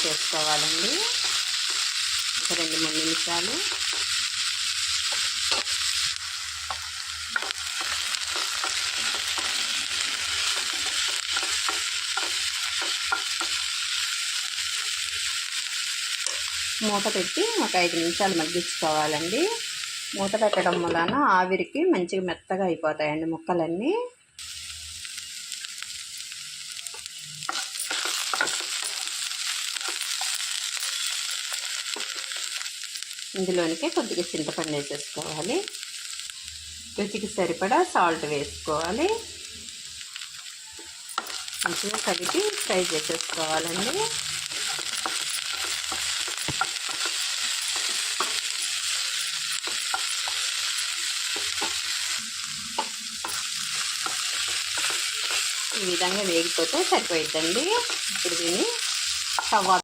చేసుకోవాలండి. ఒక 2-3 నిమిషాలు. మూత పెట్టి ఒక 5 నిమిషాలు మగ్గించుకోవాలండి. మూత పెట్టడం వలన ఆవిరికి మంచిగా మెత్తగా అయిపోతాయండి ముక్కలన్నీ. ఇందులోనికి కొద్దిగా చింతపండు వేసేసుకోవాలి. రుచికి సరిపడా సాల్ట్ వేసుకోవాలి. మంచిగా కలిపి ఫ్రై చేసేసుకోవాలండి. ఈ విధంగా వేగిపోతే సరిపోయిద్దండి. ఇప్పుడు దీన్ని స్టవ్